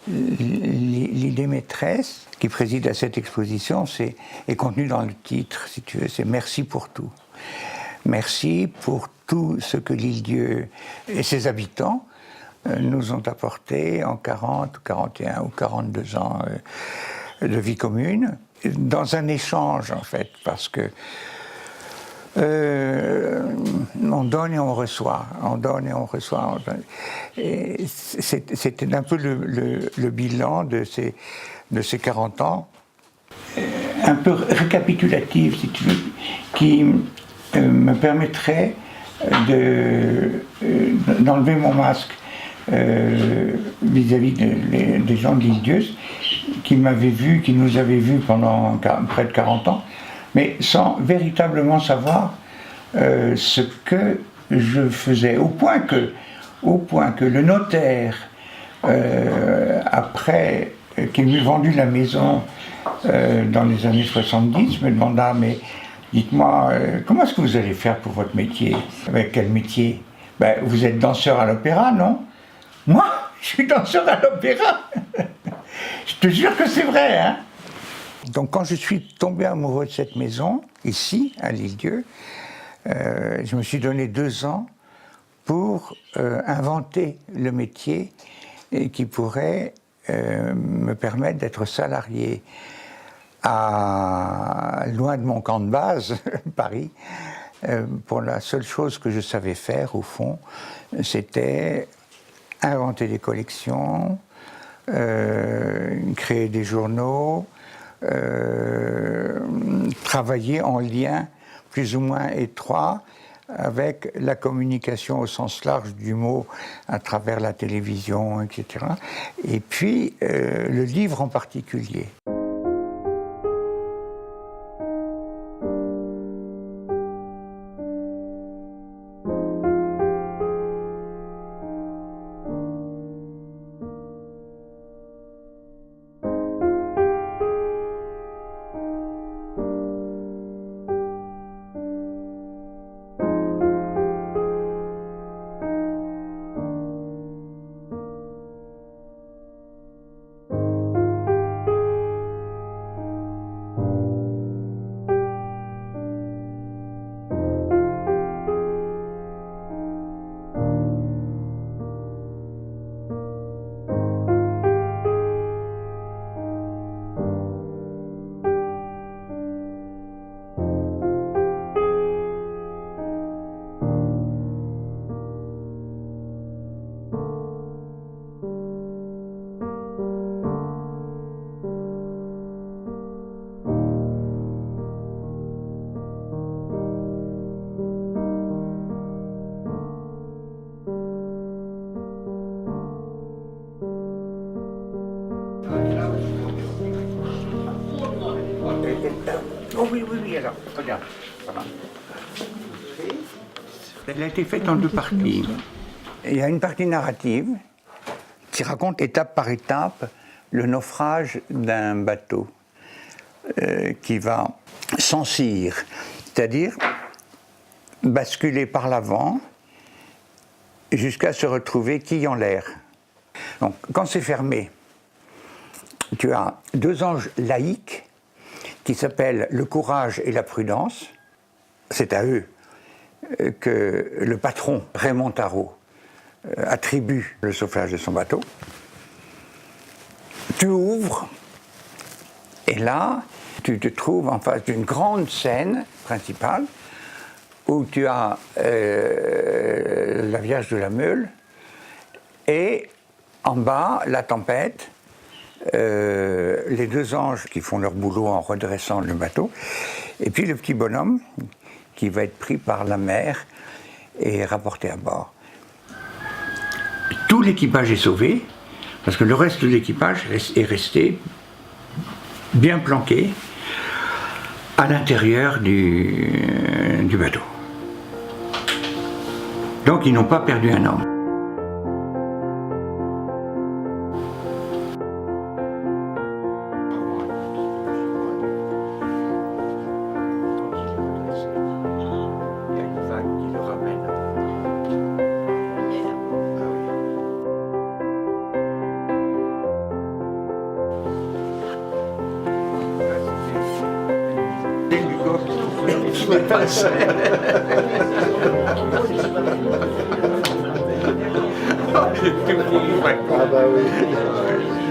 L'idée maîtresse qui préside à cette exposition est contenue dans le titre, si tu veux, c'est « Merci pour tout ». Merci pour tout ce que l'île-Dieu et ses habitants nous ont apporté en 40, 41 ou 42 ans de vie commune, dans un échange en fait, parce que on donne et on reçoit, on donne et on reçoit. C'était un peu le bilan de ces 40 ans, un peu récapitulatif, si tu veux, qui me permettrait d'enlever mon masque vis-à-vis des gens de l'île-Dieu qui m'avaient vu, qui nous avaient vus pendant près de 40 ans, mais sans véritablement savoir ce que je faisais, au point que le notaire, après qu'il m'eut vendu la maison dans les années 70, me demanda, mais dites-moi, comment est-ce que vous allez faire pour votre métier? Avec quel métier? Ben, vous êtes danseur à l'opéra, non? Moi, je suis danseur à l'opéra. Je te jure que c'est vrai, hein. Donc quand je suis tombé amoureux de cette maison, ici, à l'île-Dieu, je me suis donné 2 ans pour inventer le métier qui pourrait me permettre d'être salarié loin de mon camp de base, Paris, pour la seule chose que je savais faire, au fond, c'était inventer des collections, créer des journaux, travailler en lien plus ou moins étroit avec la communication au sens large du mot à travers la télévision, etc. Et puis le livre en particulier. Oh oui, oui, oui, alors, regarde. Voilà. Elle a été faite en 2 parties. Il y a une partie narrative qui raconte étape par étape le naufrage d'un bateau qui va s'encire, c'est-à-dire basculer par l'avant jusqu'à se retrouver quille en l'air. Donc, quand c'est fermé, tu as 2 anges laïques qui s'appellent le courage et la prudence. C'est à eux que le patron Raymond Tarot attribue le sauvetage de son bateau. Tu ouvres et là, tu te trouves en face d'une grande scène principale où tu as la Vierge de la Meule et en bas la tempête, les 2 anges qui font leur boulot en redressant le bateau, et puis le petit bonhomme qui va être pris par la mer et rapporté à bord. Tout l'équipage est sauvé, parce que le reste de l'équipage est resté bien planqué à l'intérieur du bateau. Donc ils n'ont pas perdu un homme. je l'ai passé. Ah Ah bah oui.